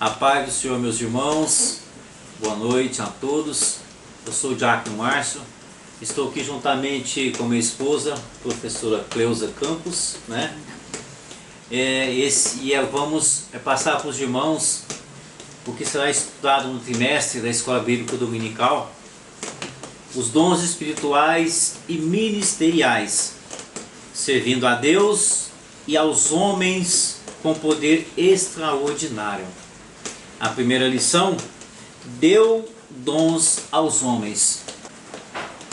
A paz do Senhor, meus irmãos, boa noite a todos. Eu sou o Diácono Márcio, estou aqui juntamente com minha esposa, professora Cleusa Campos, né? Vamos passar para os irmãos o que será estudado no trimestre da Escola Bíblica Dominical, os dons espirituais e ministeriais, servindo a Deus e aos homens com poder extraordinário. A primeira lição: deu dons aos homens.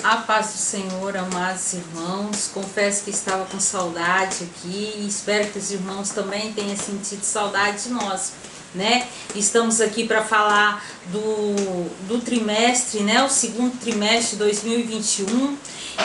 A paz do Senhor, amados irmãos. Confesso que estava com saudade aqui e espero que os irmãos também tenham sentido saudade de nós, né? Estamos aqui para falar do trimestre, né? O segundo trimestre de 2021,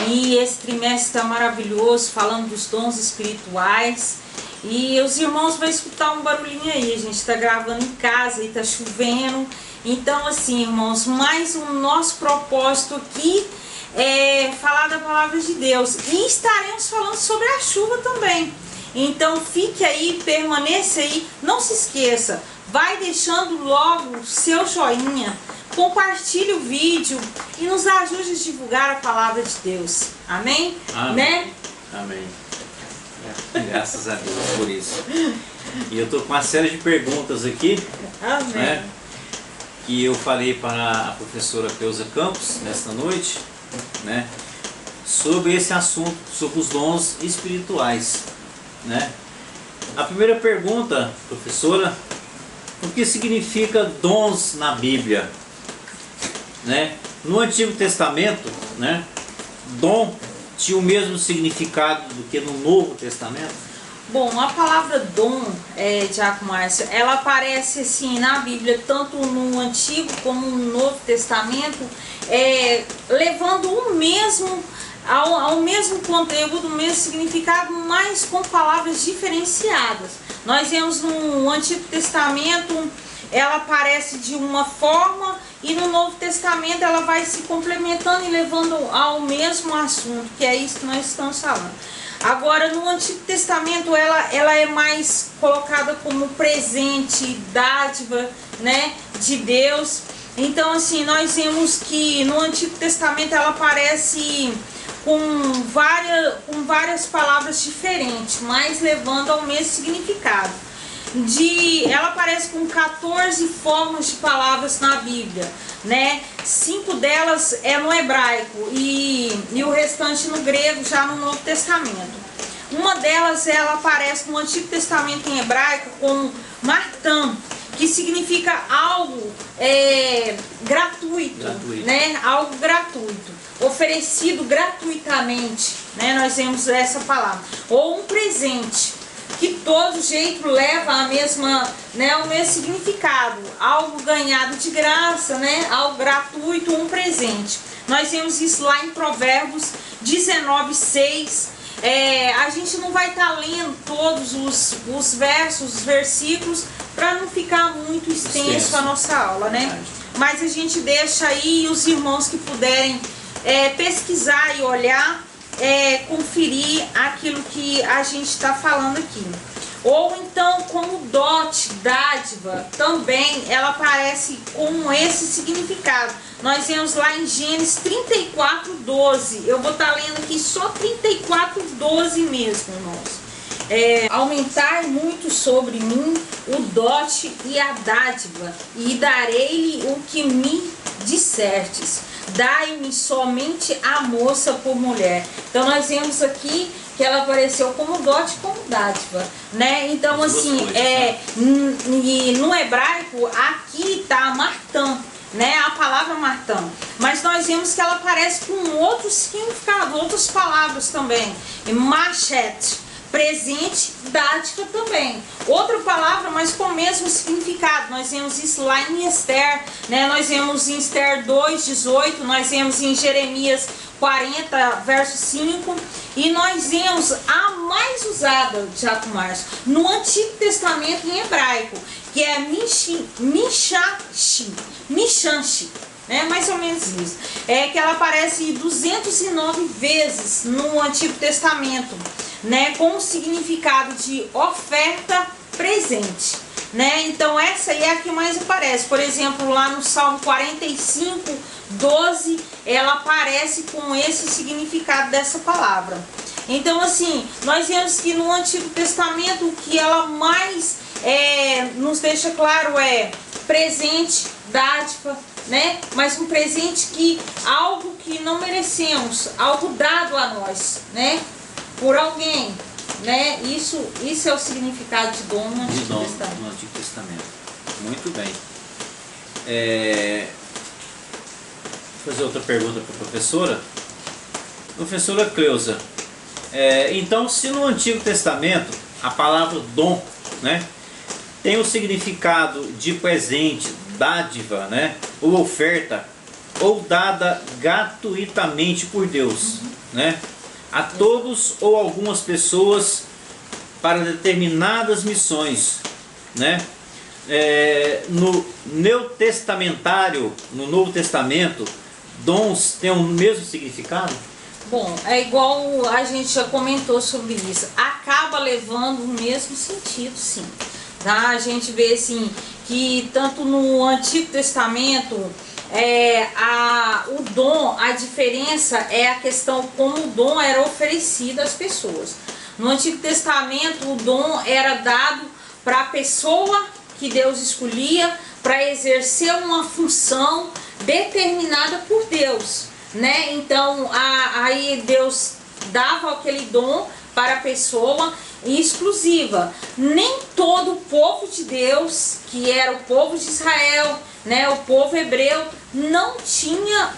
e esse trimestre está maravilhoso, falando dos dons espirituais. E os irmãos vão escutar um barulhinho aí, a gente está gravando em casa e está chovendo. Então assim, irmãos, mas o nosso propósito aqui é falar da palavra de Deus. E estaremos falando sobre a chuva também. Então fique aí, permaneça aí, não se esqueça, vai deixando logo o seu joinha, compartilhe o vídeo e nos ajude a divulgar a palavra de Deus. Amém? Amém. Né? Amém. Graças a Deus por isso. E eu estou com uma série de perguntas aqui, Amém. né, que eu falei para a professora Cleusa Campos nesta noite, né, sobre esse assunto, sobre os dons espirituais, né. A primeira pergunta, professora: o que significa dons na Bíblia? Né? No Antigo Testamento, né, dom tinha o mesmo significado do que no Novo Testamento? Bom, a palavra dom, Diácono Márcio, ela aparece assim na Bíblia, tanto no Antigo como no Novo Testamento, levando o mesmo, ao mesmo conteúdo, o mesmo significado, mas com palavras diferenciadas. Nós vemos no Antigo Testamento, ela aparece de uma forma, e no Novo Testamento ela vai se complementando e levando ao mesmo assunto, que é isso que nós estamos falando. Agora, no Antigo Testamento ela é mais colocada como presente, dádiva, né, de Deus. Então assim, nós vemos que no Antigo Testamento ela aparece com várias palavras diferentes, mas levando ao mesmo significado. Ela aparece com 14 formas de palavras na Bíblia, né? 5 delas é no hebraico e o restante no grego, já no Novo Testamento. Uma delas, ela aparece no Antigo Testamento em hebraico como martam, que significa algo gratuito, né? Algo gratuito, oferecido gratuitamente, né? Nós vemos essa palavra. Ou um presente, que todo jeito leva a mesma, né, o mesmo significado, algo ganhado de graça, né, algo gratuito, um presente. Nós vemos isso lá em Provérbios 19:6. A gente não vai estar lendo todos os versos, os versículos, para não ficar muito extenso a nossa aula, né? Mas a gente deixa aí, os irmãos que puderem pesquisar e olhar, conferir aquilo que a gente está falando aqui. Ou então, como dote, dádiva, também ela aparece com esse significado. Nós vemos lá em Gênesis 34:12. Eu vou estar lendo aqui só 34:12 mesmo, irmãos. Aumentai muito sobre mim o dote e a dádiva, e darei-lhe o que me dissertes. Dai-me somente a moça por mulher. Então nós vemos aqui que ela apareceu como dote e como dádiva, né? Então assim, no hebraico aqui está martam, né? A palavra martam. Mas nós vemos que ela aparece com outro significado, outras palavras também. Machete, presente, dádiva também. Outra palavra, mas com o mesmo significado. Nós vemos isso lá em Esther, né? Nós vemos em Esther 2:18, nós vemos em Jeremias 40, verso 5. E nós vemos a mais usada, Diácono Márcio, no Antigo Testamento em hebraico, que é Mishanshi, né? Mais ou menos isso. Que ela aparece 209 vezes no Antigo Testamento, né? Com o significado de oferta presente. né? Então essa aí é a que mais aparece. Por exemplo, lá no Salmo 45, 12, ela aparece com esse significado dessa palavra. Então assim, nós vemos que no Antigo Testamento o que ela mais nos deixa claro é presente, dádiva, né? Mas um presente que, algo que não merecemos, algo dado a nós, né? Por alguém, né? Isso é o significado de dom no Antigo Testamento. No Antigo Testamento. Muito bem. Vou fazer outra pergunta para a professora. Professora Cleusa, então se no Antigo Testamento a palavra dom, né, tem o significado de presente, dádiva, né, ou oferta, ou dada gratuitamente por Deus, né, a todos ou algumas pessoas para determinadas missões, né, no Neotestamentário, no Novo Testamento, dons têm o mesmo significado? Bom, é igual a gente já comentou sobre isso, acaba levando o mesmo sentido, sim. Tá? A gente vê assim que tanto no Antigo Testamento o dom, a diferença é a questão como o dom era oferecido às pessoas. No Antigo Testamento o dom era dado para a pessoa que Deus escolhia para exercer uma função determinada por Deus, né? Então aí Deus dava aquele dom para a pessoa exclusiva. Nem todo o povo de Deus, que era o povo de Israel, né, o povo hebreu, não tinha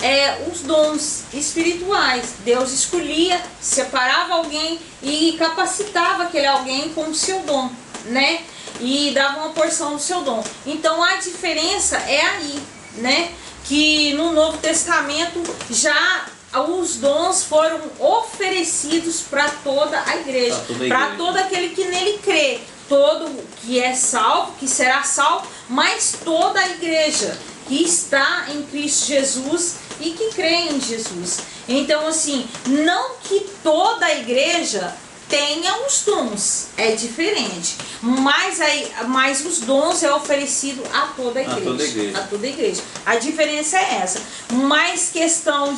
os dons espirituais. Deus escolhia, separava alguém e capacitava aquele alguém com o seu dom, né? E dava uma porção do seu dom. Então a diferença é aí, né? Que no Novo Testamento já os dons foram oferecidos para toda a igreja, para todo aquele que nele crê, todo que é salvo, que será salvo, mas toda a igreja que está em Cristo Jesus e que crê em Jesus. Então assim, não que toda a igreja tenha os dons, é diferente, mas os dons é oferecido a toda a igreja. A toda a igreja. A diferença é essa. Mas questão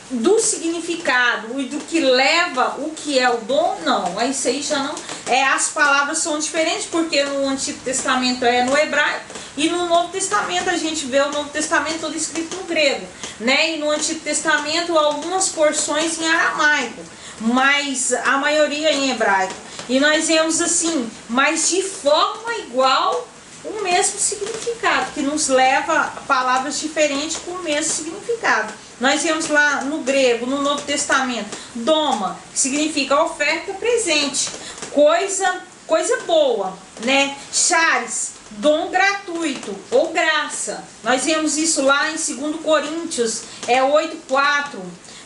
do significado e do que leva o que é o dom, não. Isso aí já não. As palavras são diferentes, porque no Antigo Testamento é no hebraico e no Novo Testamento a gente vê o Novo Testamento todo escrito no grego, né? E no Antigo Testamento algumas porções em aramaico, mas a maioria em hebraico. E nós vemos assim, mas de forma igual, o mesmo significado, que nos leva a palavras diferentes com o mesmo significado. Nós vemos lá no grego, no Novo Testamento, doma, que significa oferta, presente, coisa boa, né? Charis, dom gratuito ou graça. Nós vemos isso lá em 2 Coríntios 8:4.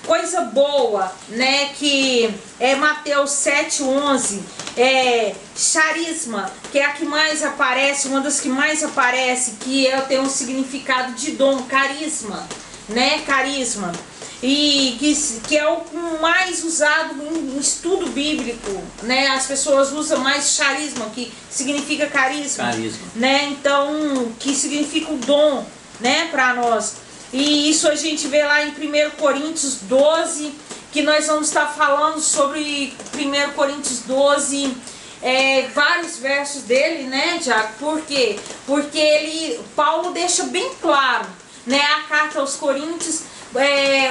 Coisa boa, né, que é Mateus 7:11, charisma, que é a que mais aparece, uma das que mais aparece, que tem um significado de dom, carisma, né, carisma, e que é o mais usado em estudo bíblico, né, as pessoas usam mais charisma, que significa carisma. Né, então, que significa o dom, né, para nós. E isso a gente vê lá em 1 Coríntios 12, que nós vamos estar falando sobre 1 Coríntios 12, vários versos dele, né, Tiago? Por quê? Porque Paulo deixa bem claro, né, a carta aos Coríntios,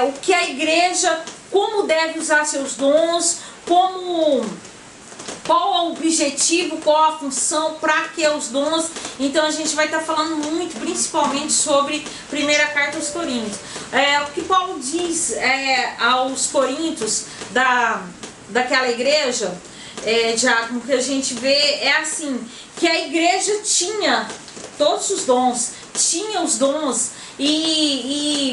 o que a igreja, como deve usar seus dons, qual é o objetivo, qual a função, para que os dons. Então a gente vai estar falando muito, principalmente sobre primeira carta aos Coríntios. O que Paulo diz aos Coríntios daquela igreja, Diácono, que a gente vê é assim, que a igreja tinha todos os dons,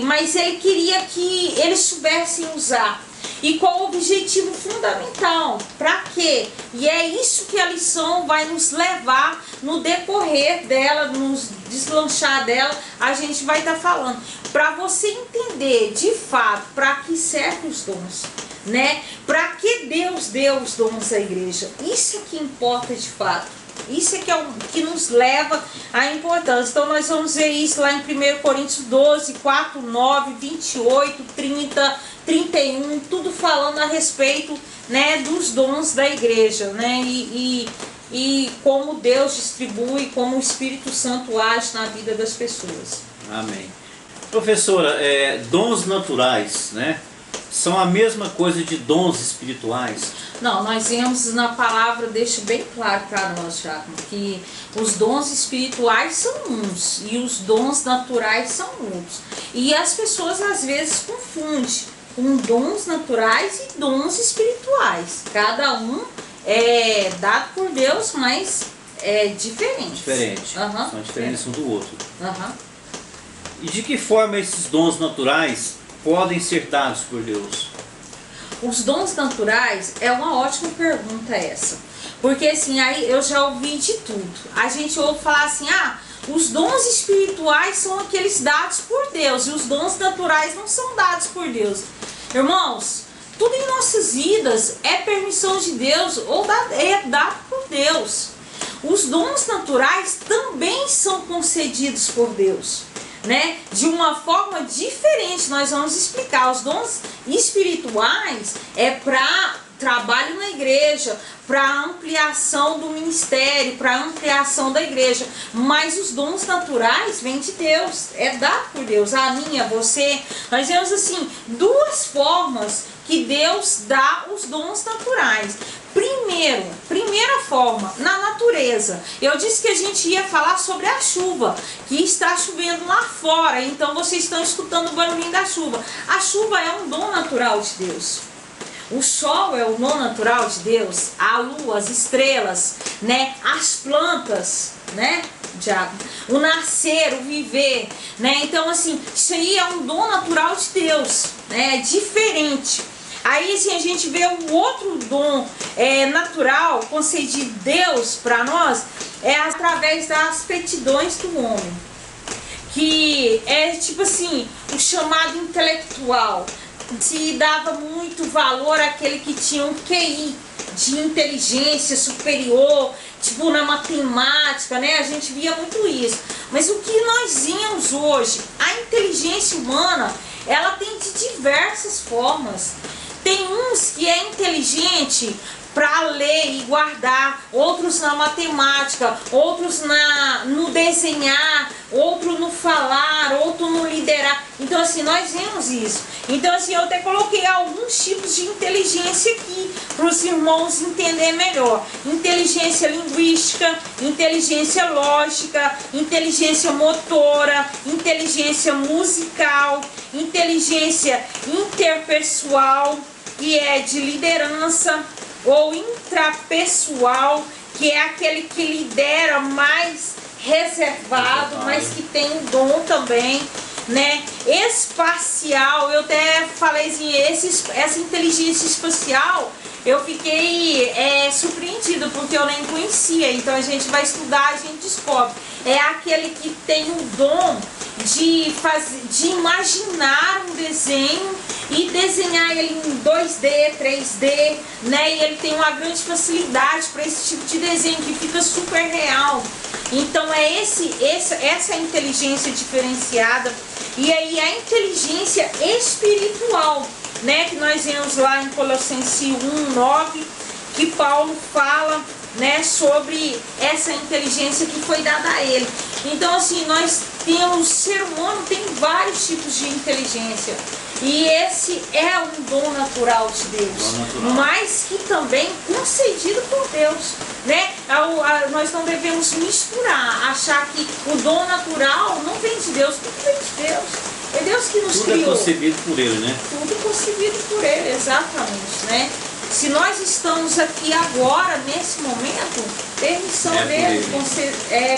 mas ele queria que eles soubessem usar. E qual o objetivo fundamental? Para quê? E é isso que a lição vai nos levar no decorrer dela, nos deslanchar dela, a gente vai estar falando. Para você entender de fato para que servem os dons, né? Para que Deus deu os dons à igreja. Isso é que importa de fato, Isso é que é o que nos leva à importância. Então nós vamos ver isso lá em 1 Coríntios 12, 4, 9, 28, 30, 31, tudo falando a respeito, né, dos dons da igreja, né, e como Deus distribui, como o Espírito Santo age na vida das pessoas. Amém. Professora, dons naturais, né, são a mesma coisa de dons espirituais? Não, nós vemos na palavra, deixa bem claro para nós, Jacob, que os dons espirituais são uns e os dons naturais são outros. E as pessoas às vezes confundem com dons naturais e dons espirituais. Cada um é dado por Deus, mas é diferente. Diferente. São diferentes um do outro. E de que forma esses dons naturais podem ser dados por Deus? Os dons naturais é uma ótima pergunta essa. Porque assim, aí eu já ouvi de tudo. A gente ouve falar assim, os dons espirituais são aqueles dados por Deus e os dons naturais não são dados por Deus. Irmãos, tudo em nossas vidas é permissão de Deus ou é dado por Deus. Os dons naturais também são concedidos por Deus, né? De uma forma diferente. Nós vamos explicar. Os dons espirituais é para trabalho na igreja, para ampliação do ministério, para ampliação da igreja. Mas os dons naturais vêm de Deus, é dado por Deus. A minha, você. Nós vemos assim, duas formas que Deus dá os dons naturais. Primeira forma, na natureza. Eu disse que a gente ia falar sobre a chuva, que está chovendo lá fora, então vocês estão escutando o barulhinho da chuva. A chuva é um dom natural de Deus. O sol é o dom natural de Deus, a lua, as estrelas, né? As plantas, né? O nascer, o viver, né? Então assim, isso aí é um dom natural de Deus, né? É diferente. Aí assim, a gente vê um outro dom natural concedido Deus para nós, é através das aptidões do homem, que é tipo assim, o chamado intelectual. Se dava muito valor àquele que tinha um QI de inteligência superior, tipo na matemática, né? A gente via muito isso. Mas o que nós vemos hoje, a inteligência humana, ela tem de diversas formas. Tem uns que é inteligente para ler e guardar, outros na matemática, outros no desenhar, outro no falar, outro no liderar. Então assim, nós vemos isso. Então assim, eu até coloquei alguns tipos de inteligência aqui para os irmãos entenderem melhor. Inteligência linguística, inteligência lógica, inteligência motora, inteligência musical, inteligência interpessoal, que é de liderança, ou intrapessoal, que é aquele que lidera mais reservado, mas que tem um dom também, né? Espacial, eu até falei assim, essa inteligência espacial, eu fiquei surpreendido, porque eu nem conhecia. Então a gente vai estudar, a gente descobre. É aquele que tem o dom de imaginar um desenho e desenhar ele em 2D, 3D, né? E ele tem uma grande facilidade para esse tipo de desenho que fica super real. Então é essa inteligência diferenciada. E aí a inteligência espiritual, né? Que nós vemos lá em Colossenses 1:9, que Paulo fala, né, sobre essa inteligência que foi dada a ele. Então assim, nós temos, o ser humano tem vários tipos de inteligência, e esse é um dom natural de Deus, mas que também concedido por Deus, né? Nós não devemos misturar, achar que o dom natural não vem de Deus. Tudo vem de Deus, é Deus que nos criou. Tudo é concebido por Ele, né? Tudo concebido por Ele, exatamente, né? Se nós estamos aqui agora, nesse momento, permissão dele,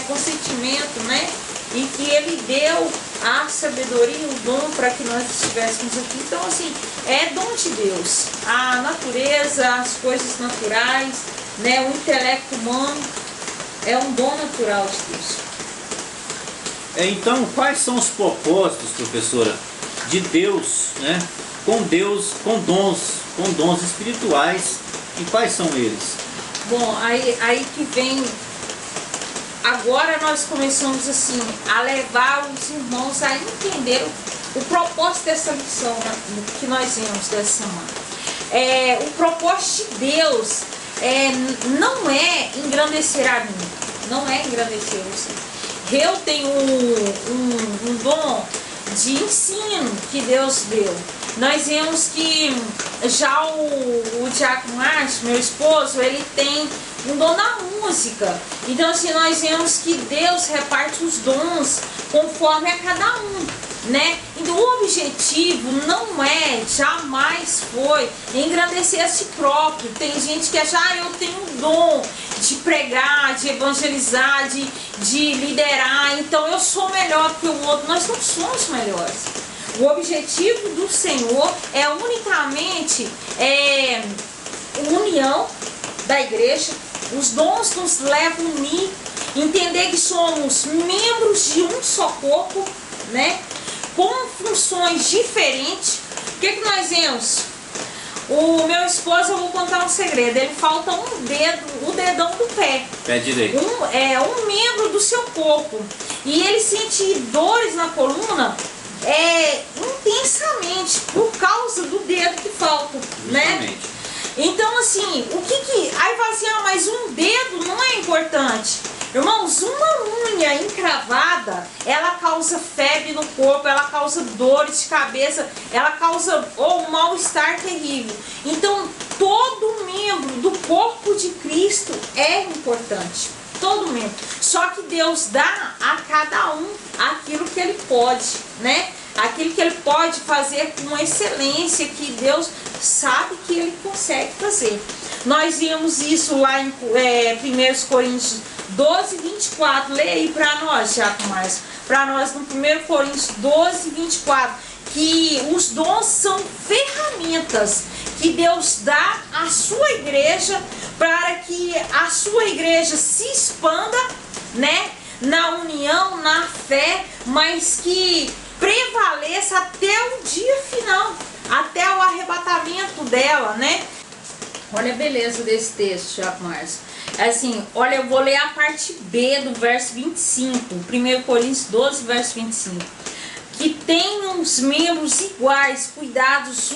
consentimento, né? E que ele deu a sabedoria, o dom para que nós estivéssemos aqui. Então, assim, é dom de Deus. A natureza, as coisas naturais, né? O intelecto humano é um dom natural de Deus. Então, quais são os propósitos, professora, de Deus, né? Com dons espirituais, e quais são eles? Bom, aí que vem agora nós começamos assim a levar os irmãos a entender o propósito dessa lição, né, que nós vemos dessa semana. O propósito de Deus não é engrandecer a mim, não é engrandecer você. Eu tenho um dom de ensino que Deus deu. Nós vemos que já o Diácono Márcio, meu esposo, ele tem um dom na música. Então assim, nós vemos que Deus reparte os dons conforme a cada um, né? Então o objetivo não jamais foi engrandecer a si próprio. Tem gente que acha, eu tenho um dom de pregar, de evangelizar, de liderar, então eu sou melhor que o outro. Nós não somos melhores. O objetivo do Senhor é unicamente união da igreja. Os dons nos levam a unir, entender que somos membros de um só corpo, né? Com funções diferentes. O que nós vemos? O meu esposo, eu vou contar um segredo, ele falta um dedo, o dedão do pé. Pé direito. Um membro do seu corpo. E ele sente dores na coluna intensamente por causa do dedo que falta, né? Então assim, aí fala assim, mas um dedo não é importante. Irmãos, uma unha encravada, ela causa febre no corpo, ela causa dores de cabeça, ela causa um mal-estar terrível. Então, todo membro do corpo de Cristo é importante. Todo membro. Só que Deus dá a cada um aquilo que ele pode, né? Aquilo que ele pode fazer com excelência, que Deus sabe que ele consegue fazer. Nós vimos isso lá em 1 Coríntios 12, 24. Leia aí para nós, Diácono Márcio. Para nós no 1 Coríntios 12, 24. Que os dons são ferramentas que Deus dá à sua igreja para que a sua igreja se expanda, né? Na união, na fé, mas que prevaleça até o dia final, até o arrebatamento dela, né? Olha a beleza desse texto, Diácono Márcio. Assim, olha, eu vou ler a parte B do verso 25, 1 Coríntios 12, verso 25. Que tenham os membros iguais, cuidados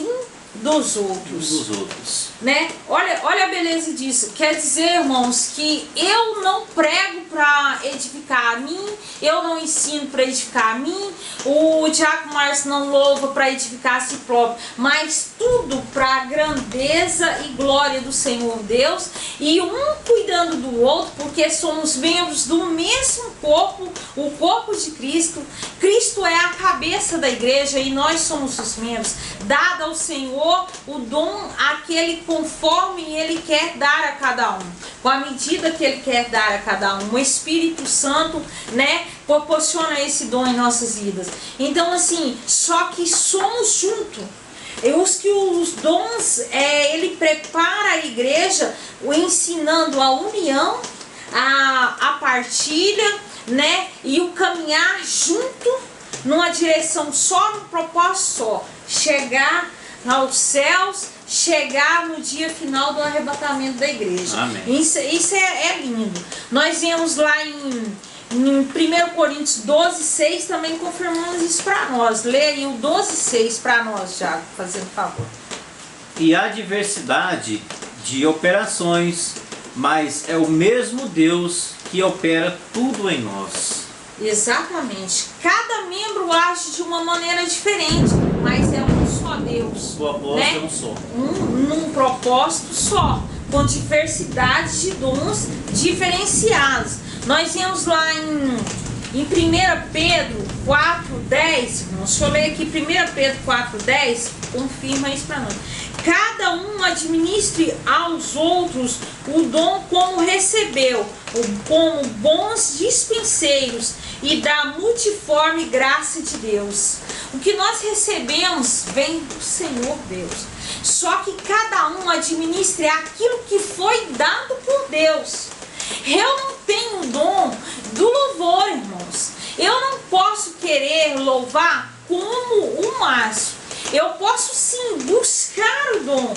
dos outros. Né? Olha a beleza disso. Quer dizer, irmãos, que eu não prego para edificar a mim, eu não ensino para edificar a mim, o Diácono Márcio não louva para edificar a si próprio, mas tudo para a grandeza e glória do Senhor Deus, e um cuidando do outro, porque somos membros do mesmo corpo, o corpo de Cristo. Cristo é a cabeça da igreja e nós somos os membros. Dado ao Senhor o dom, aquele conforme ele quer dar a cada um, com a medida que ele quer dar a cada um. O Espírito Santo, né, proporciona esse dom em nossas vidas. Então assim, só que somos juntos. Os dons, ele prepara a igreja, ensinando a união, a partilha, né, e o caminhar junto numa direção só, num propósito só, chegar aos céus, chegar no dia final do arrebatamento da igreja. Amém. Isso é lindo. Nós vemos lá em 1 Coríntios 12, 6, também confirmamos isso para nós. Leia aí o 12, 6 para nós, já, fazendo favor. E há diversidade de operações, mas é o mesmo Deus que opera tudo em nós. Exatamente. Cada membro age de uma maneira diferente, mas é um só Deus. O propósito, né? É um só. Num propósito só, com diversidade de dons diferenciados. Nós vemos lá em 1 Pedro 4,10, deixa eu ler aqui 1 Pedro 4,10, confirma isso para nós. Cada um administre aos outros o dom como recebeu, como bons dispenseiros e da multiforme graça de Deus. O que nós recebemos vem do Senhor Deus. Só que cada um administre aquilo que foi dado por Deus. Eu não tenho o dom do louvor, irmãos. Eu não posso querer louvar como o Márcio. Eu posso sim buscar o dom.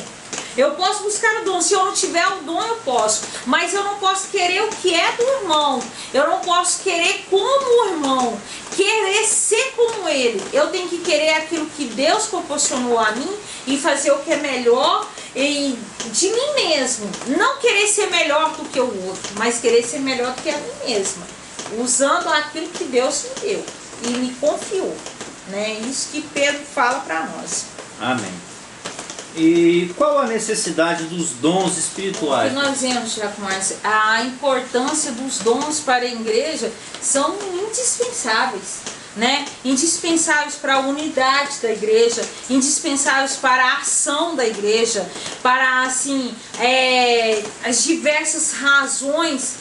Eu posso buscar o dom. Se eu não tiver o dom, eu posso. Mas eu não posso querer o que é do irmão. Eu não posso querer como o irmão. Querer ser como ele. Eu tenho que querer aquilo que Deus proporcionou a mim e fazer o que é melhor de mim mesmo. Não querer ser melhor do que o outro, mas querer ser melhor do que a mim mesma. Usando aquilo que Deus me deu e me confiou. Né? Isso que Pedro fala para nós. Amém. E qual a necessidade dos dons espirituais? O que nós vemos, Tiago Márcio, a importância dos dons para a igreja são indispensáveis. Né? Indispensáveis para a unidade da igreja, indispensáveis para a ação da igreja, para assim, as diversas razões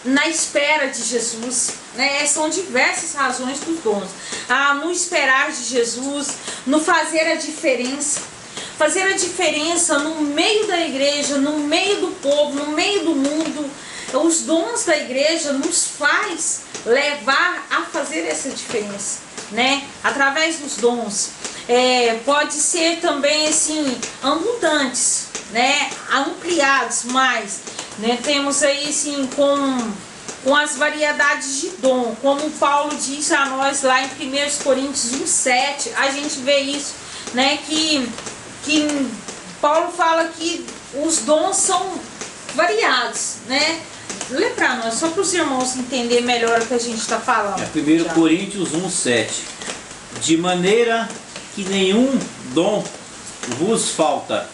na espera de Jesus, né? São diversas razões dos dons. No esperar de Jesus, no fazer a diferença. Fazer a diferença no meio da igreja, no meio do povo, no meio do mundo. Os dons da igreja nos faz levar a fazer essa diferença, né? Através dos dons. Pode ser também assim, abundantes, né? Ampliados mais. Né? Temos aí assim com as variedades de dom, como Paulo diz a nós lá em 1 Coríntios 1,7, a gente vê isso, né? Que Paulo fala que os dons são variados, né? Lê para nós, só para os irmãos entenderem melhor o que a gente está falando. 1 Coríntios 1,7. De maneira que nenhum dom vos falta,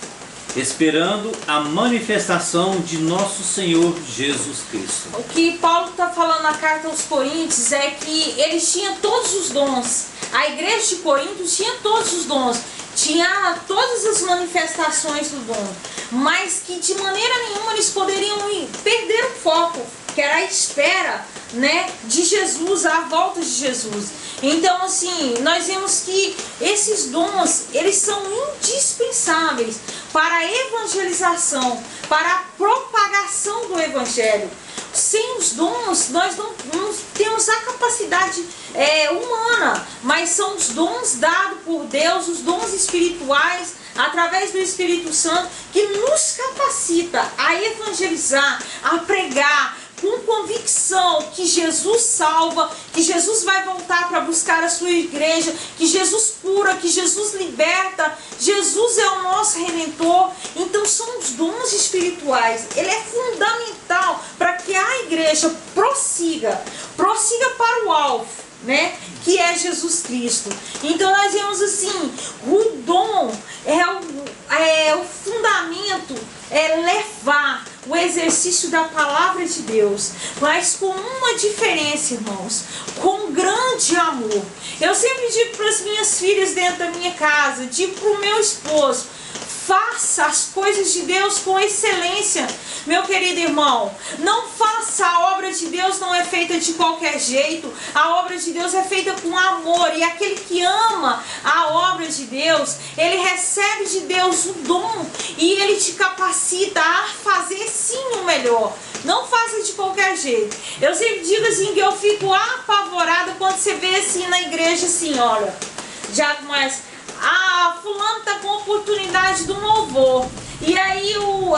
esperando a manifestação de nosso Senhor Jesus Cristo. O que Paulo está falando na carta aos Coríntios é que eles tinham todos os dons. A igreja de Corinto tinha todos os dons. Tinha todas as manifestações do dom. Mas que de maneira nenhuma eles poderiam perder o foco, que era a espera, né, de Jesus, a volta de Jesus. Então, assim, nós vemos que esses dons, eles são indispensáveis para a evangelização, para a propagação do evangelho. Sem os dons, nós não temos a capacidade humana, mas são os dons dados por Deus, os dons espirituais, através do Espírito Santo, que nos capacita a evangelizar, a pregar, com convicção que Jesus salva, que Jesus vai voltar para buscar a sua igreja, que Jesus cura, que Jesus liberta, Jesus é o nosso Redentor. Então são os dons espirituais. Ele é fundamental para que a igreja prossiga para o alvo, né? Que é Jesus Cristo. Então nós vemos assim, o dom é o fundamento, é levar o exercício da palavra de Deus, mas com uma diferença, irmãos, com grande amor. Eu sempre digo para as minhas filhas dentro da minha casa, digo para o meu esposo, faça as coisas de Deus com excelência, meu querido irmão. Não faça, a obra de Deus não é feita de qualquer jeito. A obra de Deus é feita com amor. E aquele que ama a obra de Deus, ele recebe de Deus o dom e ele te capacita a fazer sim o melhor. Não faça de qualquer jeito. Eu sempre digo assim que eu fico apavorada quando você vê assim na igreja assim, olha, já mais... fulano está com a oportunidade do louvor. E aí o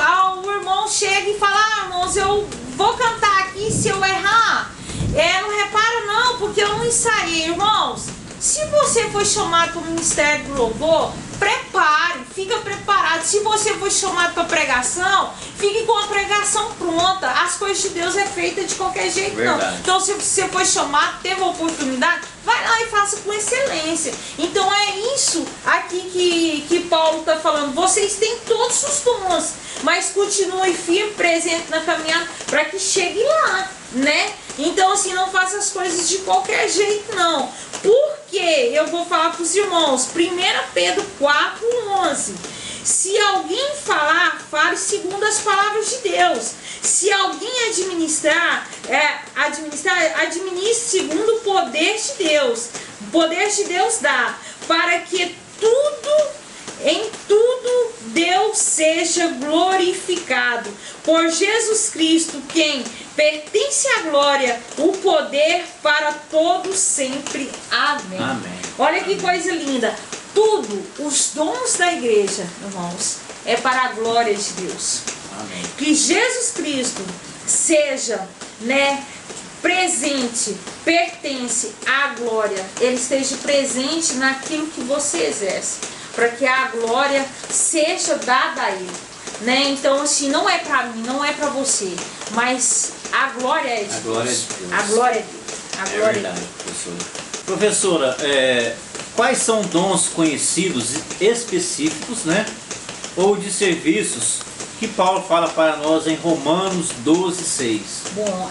irmão chega e fala, irmãos, eu vou cantar aqui, se eu errar, não repara não, porque eu não ensaiei. Irmãos, se você foi chamado para o ministério do louvor, prepare, fica preparado. Se você foi chamado para pregação, fique com a pregação pronta. As coisas de Deus é feita de qualquer jeito. Verdade. Não. Então se você foi chamado, teve a oportunidade, vai lá e faça com excelência. Então é isso aqui que Paulo está falando. Vocês têm todos os dons, mas continue firme, presente na caminhada para que chegue lá, né? Então assim, não faça as coisas de qualquer jeito não. Porque eu vou falar para os irmãos, 1 Pedro 4:11. Se alguém falar, fale segundo as palavras de Deus. Se alguém administrar, administre segundo o poder de Deus. O poder de Deus dá, para que em tudo Deus seja glorificado. Por Jesus Cristo, quem pertence à glória, o poder para todos sempre. Amém. Amém. Olha que coisa linda. tudo, os dons da igreja, irmãos, é para a glória de Deus. Amém. Que Jesus Cristo seja, né, presente, pertence à glória, ele esteja presente naquilo que você exerce, para que a glória seja dada a ele, né? Então, assim, não é para mim, não é para você, mas a glória é de Deus. A glória é de Deus. A glória é verdade, professora. Professora, quais são dons conhecidos específicos, né, ou de serviços que Paulo fala para nós em Romanos 12:6? Bom,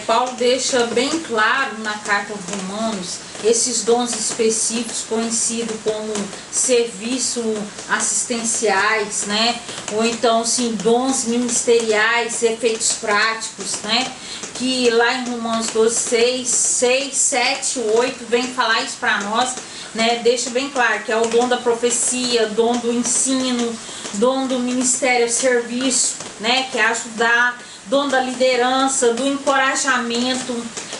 Paulo deixa bem claro na carta aos Romanos esses dons específicos conhecidos como serviço assistenciais, né? Ou então, sim, dons ministeriais, efeitos práticos, né? Que lá em Romanos 12:6, 6, 7, 8 vem falar isso para nós, né? Deixa bem claro que é o dom da profecia, dom do ensino, dom do ministério serviço, né, que é ajudar, dom da liderança, do encorajamento,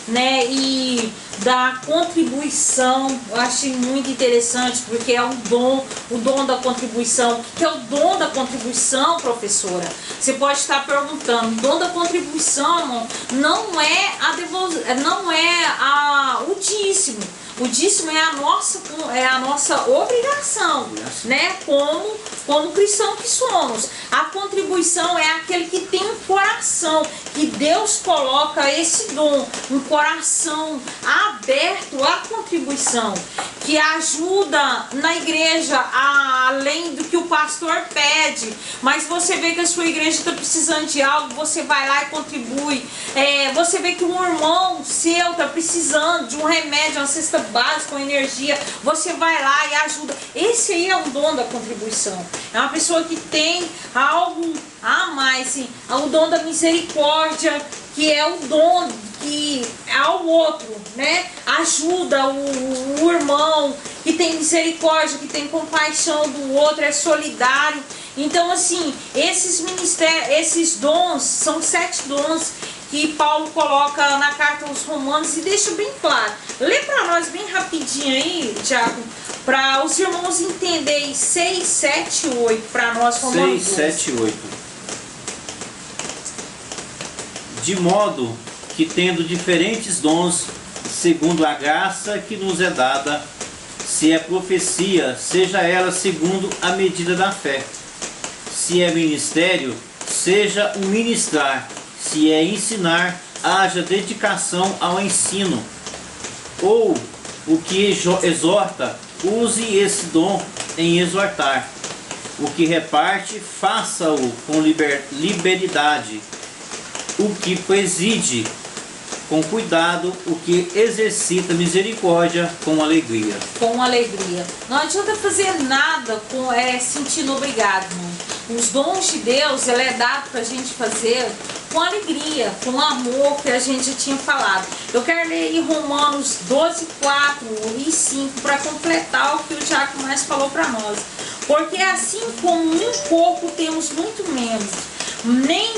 né, e da contribuição. Eu achei muito interessante, porque é um dom, o dom da contribuição. O que é o dom da contribuição, professora? Você pode estar perguntando. O dom da contribuição, irmão, não é o dízimo. O dízimo é a nossa obrigação, né? Como cristão que somos. A contribuição é aquele que tem um coração, que Deus coloca esse dom, um coração aberto à contribuição, que ajuda na igreja além do que o pastor pede, mas você vê que a sua igreja está precisando de algo, você vai lá e contribui. Você vê que um irmão seu está precisando de um remédio, uma cesta básica, com energia, você vai lá e ajuda. Esse aí é um dom da contribuição. É uma pessoa que tem algo a mais, sim. É o dom da misericórdia, que é o dom que ao outro, né? Ajuda o irmão, que tem misericórdia, que tem compaixão do outro, é solidário. Então, assim, esses ministérios, esses dons, são 7 dons que Paulo coloca na carta aos Romanos e deixa bem claro. Lê para nós bem rapidinho aí, Diácono, para os irmãos entenderem 6, 7 e 8 para nós. 6, 7 e 8. De modo que, tendo diferentes dons, segundo a graça que nos é dada, se é profecia, seja ela segundo a medida da fé. Se é ministério, seja um ministrar. Se é ensinar, haja dedicação ao ensino. Ou o que exorta, use esse dom em exortar. O que reparte, faça-o com liberalidade. O que preside, com cuidado. O que exercita misericórdia, com alegria. Com alegria. Não adianta fazer nada sentindo obrigado, irmão. Os dons de Deus, ele é dado para a gente fazer com alegria, com amor, que a gente já tinha falado. Eu quero ler em Romanos 12, 4 e 5 para completar o que o Tiago mais falou para nós. Porque assim como um corpo temos muitos membros, nem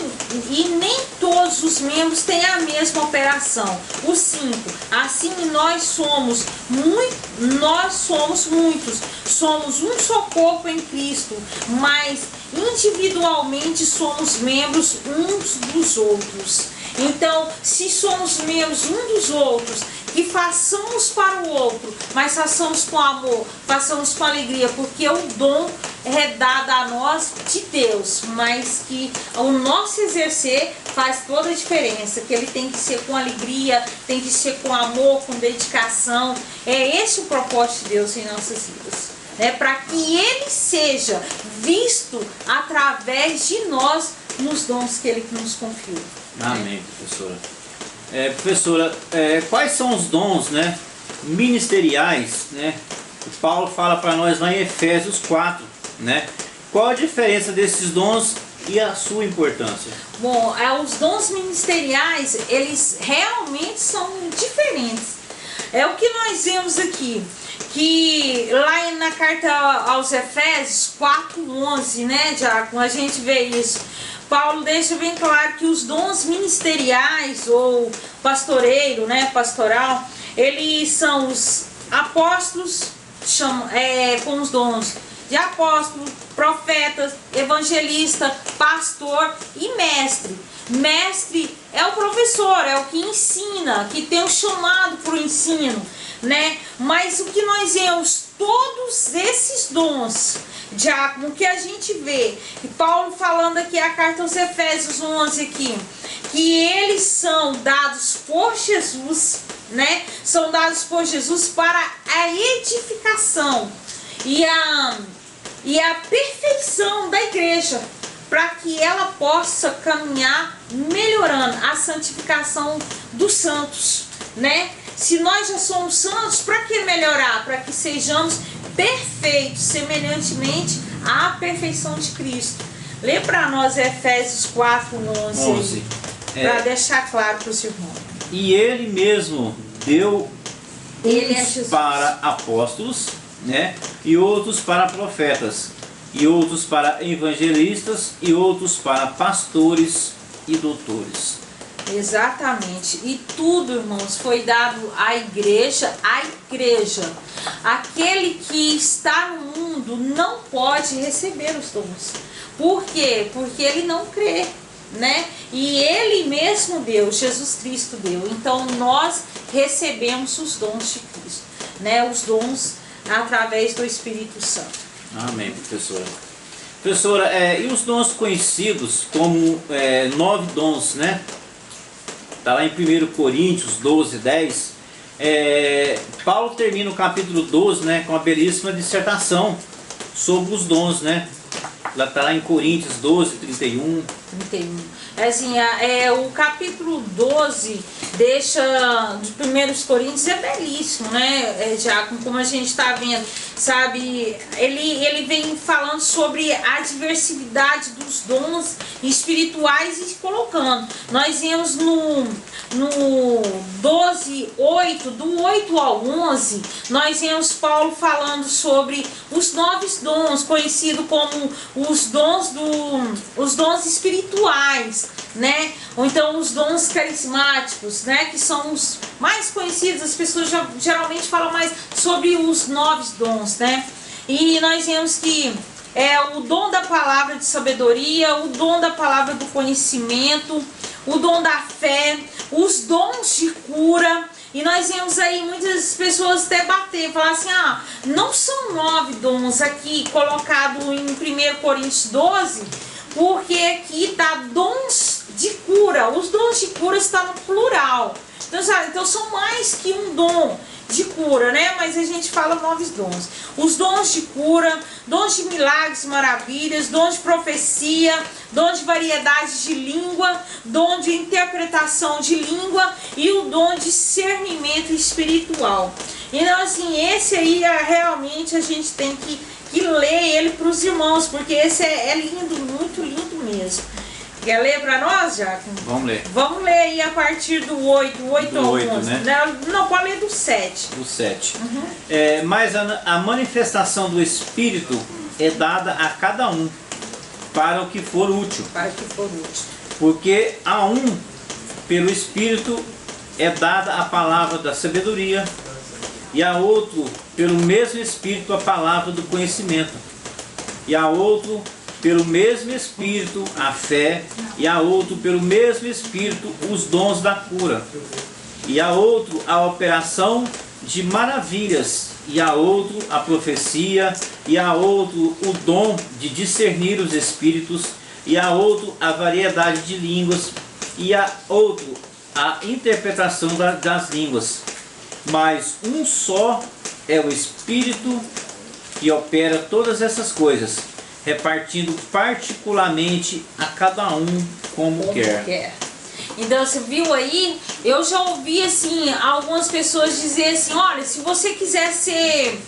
todos os membros têm a mesma operação. O 5. Assim nós somos muitos, somos um só corpo em Cristo, mas individualmente somos membros uns dos outros. Então, se somos membros uns dos outros, que façamos para o outro, mas façamos com amor, façamos com alegria, porque o dom é dado a nós de Deus, mas que o nosso exercer faz toda a diferença, que ele tem que ser com alegria, tem que ser com amor, com dedicação. É esse o propósito de Deus em nossas vidas, né? Para que ele seja visto através de nós nos dons que ele nos confiou. Amém, professora. Professora, quais são os dons, né, ministeriais, né, que Paulo fala para nós lá em Efésios 4, né? Qual a diferença desses dons e a sua importância? Bom, os dons ministeriais, eles realmente são diferentes. É o que nós vemos aqui, que lá na carta aos Efésios 4:11, né, Diácono, a gente vê isso. Paulo deixa bem claro que os dons ministeriais ou pastoreiro, né, pastoral, eles são os apóstolos, com os dons de apóstolo, profeta, evangelista, pastor e mestre. Mestre é o professor, é o que ensina, que tem um chamado para o ensino, né? Mas o que nós vemos, todos esses dons, diácono, que a gente vê, e Paulo falando aqui a carta aos Efésios 11 aqui, que eles são dados por Jesus, né? São dados por Jesus para a edificação e a perfeição da igreja, para que ela possa caminhar melhorando a santificação dos santos, né? Se nós já somos santos, para que melhorar? Para que sejamos perfeitos, semelhantemente à perfeição de Cristo. Lê para nós Efésios 4:11, para deixar claro para os irmãos. E ele mesmo deu uns é para apóstolos, né? E outros para profetas, e outros para evangelistas, e outros para pastores e doutores. Exatamente. E tudo, irmãos, foi dado à igreja. A igreja, aquele que está no mundo, não pode receber os dons. Por quê? Porque ele não crê, né? E ele mesmo deu, Jesus Cristo deu. Então nós recebemos os dons de Cristo, né? Os dons através do Espírito Santo. Amém, professora. Professora, e os dons conhecidos como 9 dons, né? Está lá em 1 Coríntios 12:10. Paulo termina o capítulo 12, né, com a belíssima dissertação sobre os dons, né? Está lá em Coríntios 12:31. 31. Assim, o capítulo 12 de 1 Coríntios é belíssimo, né? Já como a gente está vendo, sabe? Ele vem falando sobre a diversidade dos dons espirituais e colocando. Nós vemos no 12:8, do 8 ao 11, nós vemos Paulo falando sobre os 9 dons, conhecidos como os dons espirituais, né? Ou então os dons carismáticos, né? Que são os mais conhecidos. As pessoas geralmente falam mais sobre os 9 dons, né? E nós vemos que o dom da palavra de sabedoria, o dom da palavra do conhecimento, o dom da fé, os dons de cura. E nós vemos aí muitas pessoas debater, falar assim, não são 9 dons aqui colocado em 1 Coríntios 12, porque aqui está dons de cura. Os dons de cura estão no plural. Então são mais que um dom de cura, né? Mas a gente fala 9 dons. Os dons de cura, dons de milagres, maravilhas, dons de profecia, dons de variedade de língua, dom de interpretação de língua e o dom de discernimento espiritual. Então, assim, esse aí realmente a gente tem que ler ele para os irmãos, porque esse é lindo, muito lindo mesmo. Quer ler para nós, Jacob? Vamos ler. Vamos ler aí a partir do 8 ao 11. Né? Não, pode ler do 7. Do 7. Uhum. Mas a manifestação do Espírito é dada a cada um para o que for útil. Para o que for útil. Porque a um, pelo Espírito, é dada a palavra da sabedoria, e a outro, pelo mesmo Espírito, a palavra do conhecimento, e a outro, pelo mesmo Espírito, a fé, e a outro, pelo mesmo Espírito, os dons da cura, e a outro, a operação de maravilhas, e a outro, a profecia, e a outro, o dom de discernir os espíritos, e a outro, a variedade de línguas, e a outro, a interpretação das línguas. Mas um só é o Espírito que opera todas essas coisas, repartindo particularmente a cada um como quer. Então você viu aí, eu já ouvi assim, algumas pessoas dizer assim, olha, se você quiser ser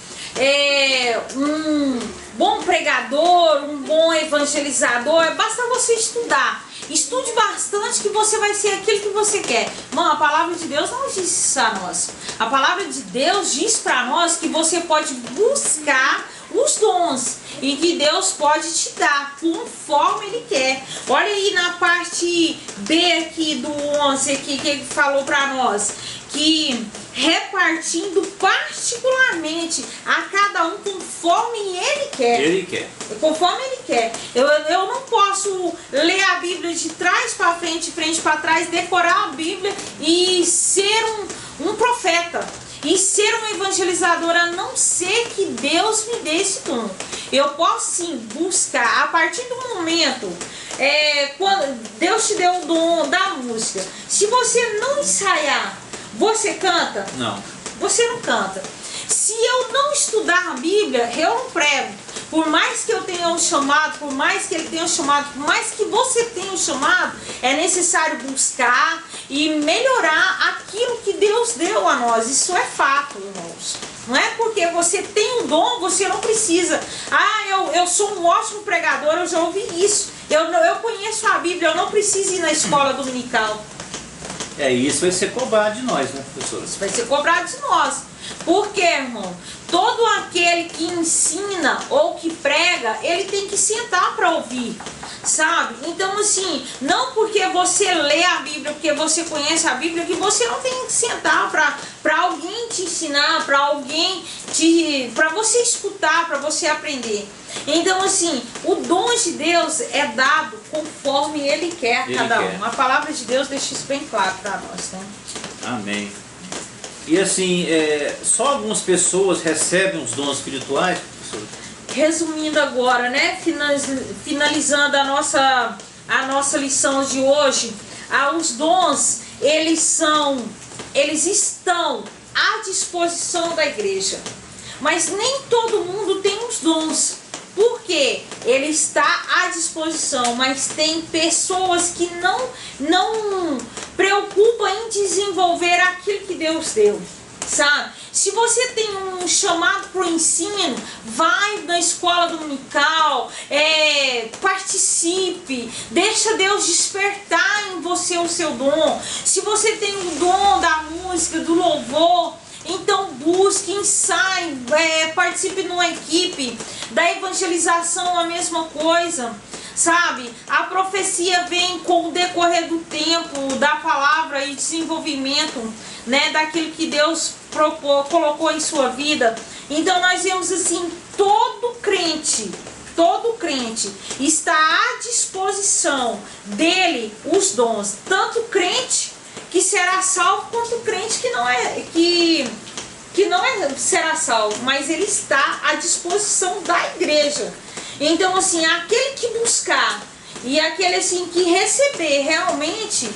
um bom pregador, um bom evangelizador, basta você estudar. Estude bastante que você vai ser aquilo que você quer. Mano, a palavra de Deus não diz isso a nós. A palavra de Deus diz para nós que você pode buscar os dons e que Deus pode te dar conforme Ele quer. Olha aí na parte B aqui do 11 aqui, que Ele falou para nós que repartindo particularmente a cada um conforme Ele quer. Ele quer. Conforme Ele quer. Eu não posso ler a Bíblia de trás para frente, de frente para trás, decorar a Bíblia e ser um profeta. E ser um evangelizador, a não ser que Deus me dê esse dom. Eu posso sim buscar, a partir do momento, quando Deus te deu o dom da música. Se você não ensaiar, você canta? Não. Você não canta. Se eu não estudar a Bíblia, eu não prego. Por mais que eu tenha um chamado, por mais que ele tenha um chamado, por mais que você tenha um chamado, é necessário buscar e melhorar aquilo que Deus deu a nós. Isso é fato, irmãos. Não é porque você tem um dom, você não precisa. Eu sou um ótimo pregador, eu já ouvi isso. Eu conheço a Bíblia, eu não preciso ir na escola dominical. Isso vai ser cobrado de nós, né, professora? Isso vai ser cobrado de nós. Porque, irmão, todo aquele que ensina ou que prega, ele tem que sentar para ouvir, sabe? Então, assim, não porque você lê a Bíblia, porque você conhece a Bíblia, que você não tem que sentar para alguém te ensinar, para você escutar, para você aprender. Então, assim, o dom de Deus é dado conforme Ele quer a cada um. A palavra de Deus deixa isso bem claro para nós, né? Amém. E assim, só algumas pessoas recebem os dons espirituais, professor? Resumindo agora, né? Finalizando a nossa lição de hoje, os dons, eles estão à disposição da igreja. Mas nem todo mundo tem os dons. Por quê? Ele está à disposição, mas tem pessoas que não preocupam em desenvolver aquilo que Deus deu, sabe? Se você tem um chamado para o ensino, vai na escola dominical, participe, deixa Deus despertar em você o seu dom. Se você tem o dom da música, do louvor, então busque, ensaie, participe numa equipe. Da evangelização a mesma coisa, sabe? A profecia vem com o decorrer do tempo, da palavra e desenvolvimento, né, daquilo que Deus colocou em sua vida. Então nós vemos assim, todo crente está à disposição dele os dons, tanto crente que será salvo quanto crente que não será salvo, mas ele está à disposição da igreja. Então, assim, aquele que buscar e aquele assim que receber realmente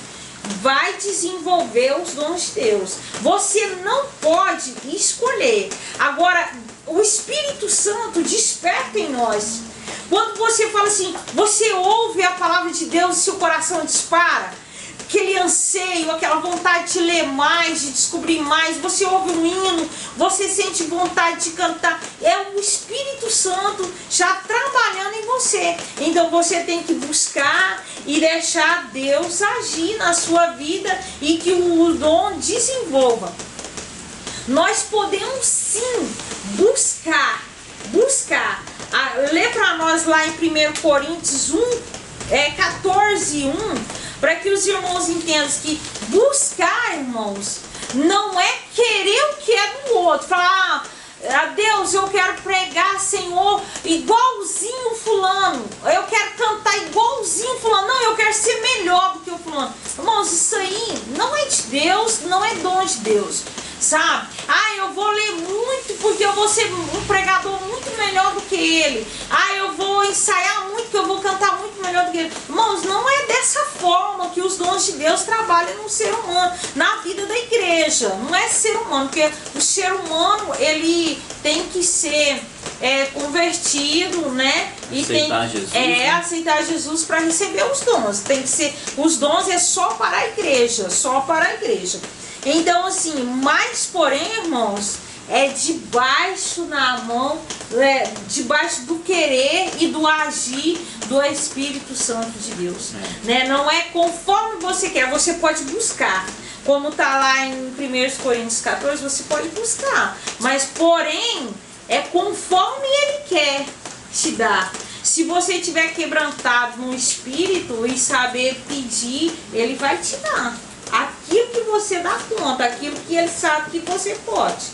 vai desenvolver os dons de Deus. Você não pode escolher. Agora, o Espírito Santo desperta em nós. Quando você fala assim, você ouve a palavra de Deus e seu coração dispara, aquele anseio, aquela vontade de ler mais, de descobrir mais, você ouve um hino, você sente vontade de cantar, é o Espírito Santo já trabalhando em você. Então você tem que buscar e deixar Deus agir na sua vida e que o dom desenvolva. Nós podemos sim buscar, lê para nós lá em 1 Coríntios 14:1, para que os irmãos entendam que buscar, irmãos, não é querer o que é do outro. Falar, Deus, eu quero pregar, Senhor, igualzinho fulano. Eu quero cantar igualzinho fulano. Não, eu quero ser melhor do que o fulano. Irmãos, isso aí não é de Deus, não é dom de Deus, sabe? Eu vou ler muito porque eu vou ser um pregador muito melhor do que ele. Eu vou ensaiar muito porque eu vou cantar muito melhor do que ele. Irmãos, não é dessa forma que os dons de Deus trabalham no ser humano, na vida da igreja. Não é ser humano, porque o ser humano, ele tem que ser convertido, né? E aceitar Jesus, né? Aceitar Jesus para receber os dons. Tem que ser, os dons é só para a igreja, só para a igreja. Então, assim, mas porém, irmãos, é debaixo na mão debaixo do querer e do agir do Espírito Santo de Deus, né? Não é conforme você quer, você pode buscar, como está lá em 1 Coríntios 14, você pode buscar, mas porém é conforme Ele quer te dar. Se você estiver quebrantado no espírito e saber pedir, Ele vai te dar aquilo que você dá conta, aquilo que Ele sabe que você pode,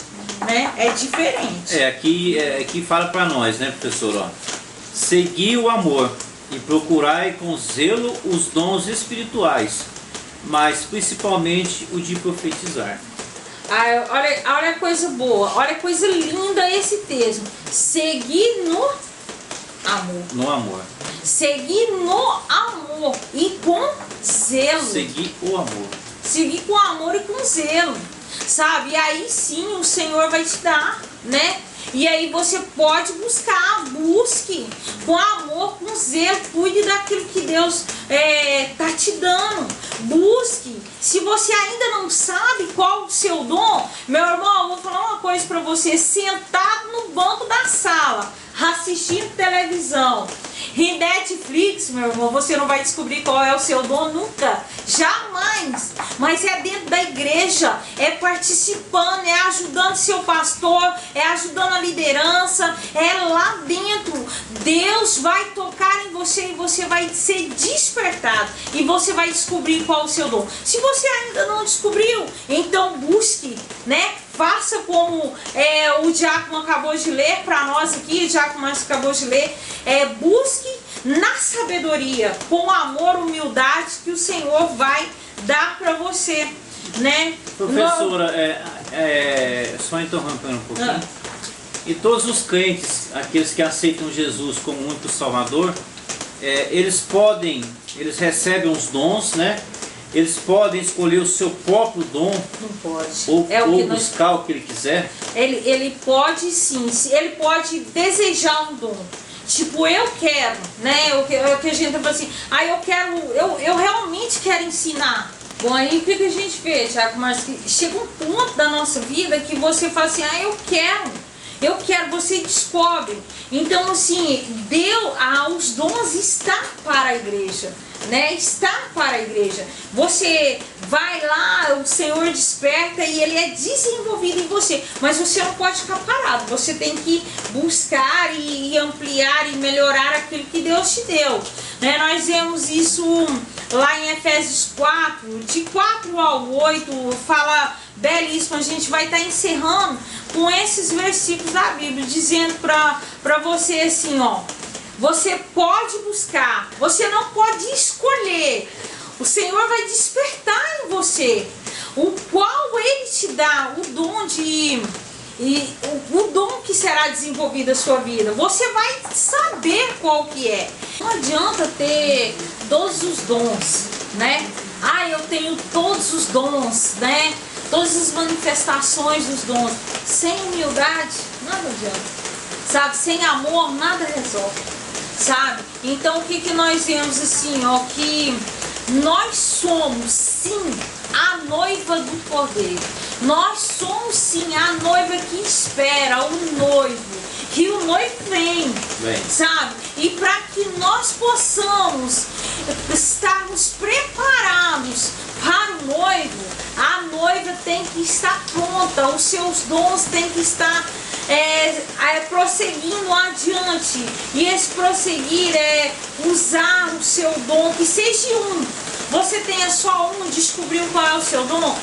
né? É diferente. Aqui fala para nós, né, professor? Ó, seguir o amor e procurai com zelo os dons espirituais, mas principalmente o de profetizar. Olha a coisa boa, olha a coisa linda esse texto. Seguir no amor. No amor. Seguir no amor e com zelo. Seguir o amor. Seguir com amor e com zelo, sabe? E aí sim o Senhor vai te dar, né? E aí você pode buscar, busque com amor, com zelo, cuide daquilo que Deus tá te dando. Busque. Se você ainda não sabe qual o seu dom, meu irmão, eu vou falar uma coisa para você: sentado no banco da sala, assistindo televisão e Netflix, meu irmão, você não vai descobrir qual é o seu dom nunca, jamais. Mas é dentro da igreja, é participando, é ajudando seu pastor, é ajudando a liderança, é lá dentro. Deus vai tocar em você e você vai ser despertado e você vai descobrir qual é o seu dom. Se você ainda não descobriu, então busque, né? Faça como o diácono acabou de ler para nós aqui, o diácono acabou de ler. Busque na sabedoria, com amor, humildade, que o Senhor vai dar para você, né? Professora, só interrompendo um pouquinho. E todos os crentes, aqueles que aceitam Jesus como único Salvador, eles recebem os dons, né? Eles podem escolher o seu próprio dom. Não pode. Ou buscar o que ele quiser. Ele pode sim, ele pode desejar um dom. Tipo, eu quero, né? O que a gente fala assim, eu realmente quero ensinar. Bom, aí o que a gente vê, Tiago? Mas chega um ponto da nossa vida que você fala assim, eu quero, você descobre. Então, assim, os dons estão para a igreja, né? Está para a igreja. Você vai lá, o Senhor desperta e Ele é desenvolvido em você. Mas você não pode ficar parado. Você tem que buscar e ampliar e melhorar aquilo que Deus te deu, né? Nós vemos isso lá em Efésios 4, de 4 ao 8, fala belíssimo. A gente vai estar encerrando com esses versículos da Bíblia, dizendo para você assim, ó: você pode buscar, você não pode escolher. O Senhor vai despertar em você o qual Ele te dá, o dom o dom que será desenvolvido na sua vida. Você vai saber qual que é. Não adianta ter todos os dons, né? Eu tenho todos os dons, né? Todas as manifestações dos dons. Sem humildade, nada adianta. Sabe? Sem amor, nada resolve. Sabe? Então o que nós vemos assim, ó, que nós somos sim a noiva do Cordeiro. Nós somos sim a noiva que espera o noivo. Que o noivo vem, sabe? E para que nós possamos estarmos preparados para o noivo, a noiva tem que estar pronta, os seus dons têm que estar prosseguindo adiante. E esse prosseguir é usar o seu dom, que seja um. Você tenha só um, descobriu qual é o seu dom,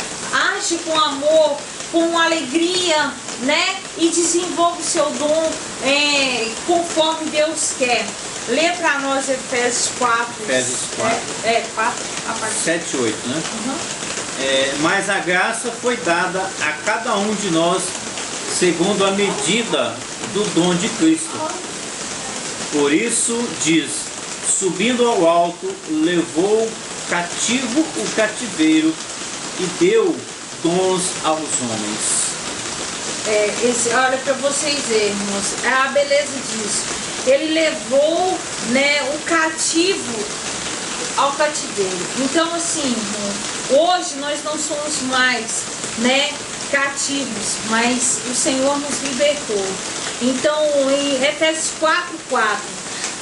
age com amor, com alegria, né? E desenvolve o seu dom conforme Deus quer. Lê para nós Efésios 4. Efésios 4. 4, a parte 7 e 8, né? Mas a graça foi dada a cada um de nós segundo a medida do dom de Cristo. Por isso diz: subindo ao alto, levou cativo o cativeiro e deu dons aos homens. Olha para vocês verem, irmãos, a beleza disso. Ele levou, né, o cativo ao cativeiro. Então, assim, irmão, hoje nós não somos mais, né, cativos, mas o Senhor nos libertou. Então, em Efésios 4:4,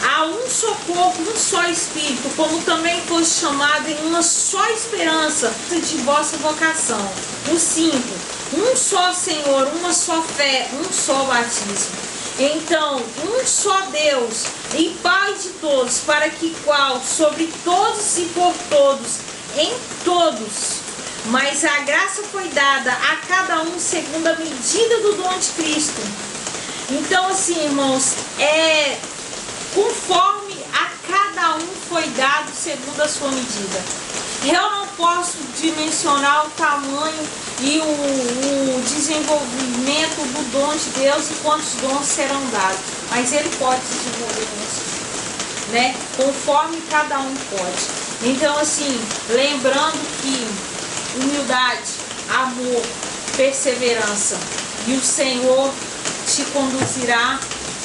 há um só corpo, um só Espírito, como também foi chamado em uma só esperança de vossa vocação. O 5, um só Senhor, uma só fé, um só batismo. Então, um só Deus e Pai de todos, para que qual, sobre todos e por todos, em todos, mas a graça foi dada a cada um segundo a medida do dom de Cristo. Então, assim, irmãos, conforme a cada um foi dado segundo a sua medida. Eu não posso dimensionar o tamanho e o desenvolvimento do dom de Deus e quantos dons serão dados, mas Ele pode desenvolver isso, né? Conforme cada um pode. Então, assim, lembrando que humildade, amor, perseverança, e o Senhor te conduzirá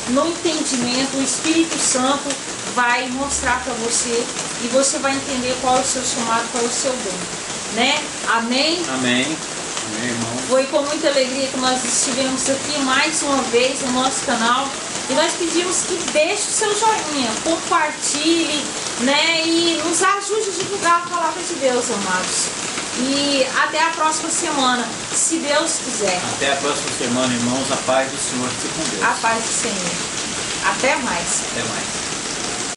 no entendimento. O Espírito Santo vai mostrar para você e você vai entender qual é o seu chamado, qual é o seu dom, né? Amém? Amém. Amém, irmão. Foi com muita alegria que nós estivemos aqui mais uma vez no nosso canal e nós pedimos que deixe o seu joinha, compartilhe, né? E nos ajude a divulgar a palavra de Deus, amados. E até a próxima semana, se Deus quiser. Até a próxima semana, irmãos. A paz do Senhor fique com Deus. A paz do Senhor. Até mais. Até mais.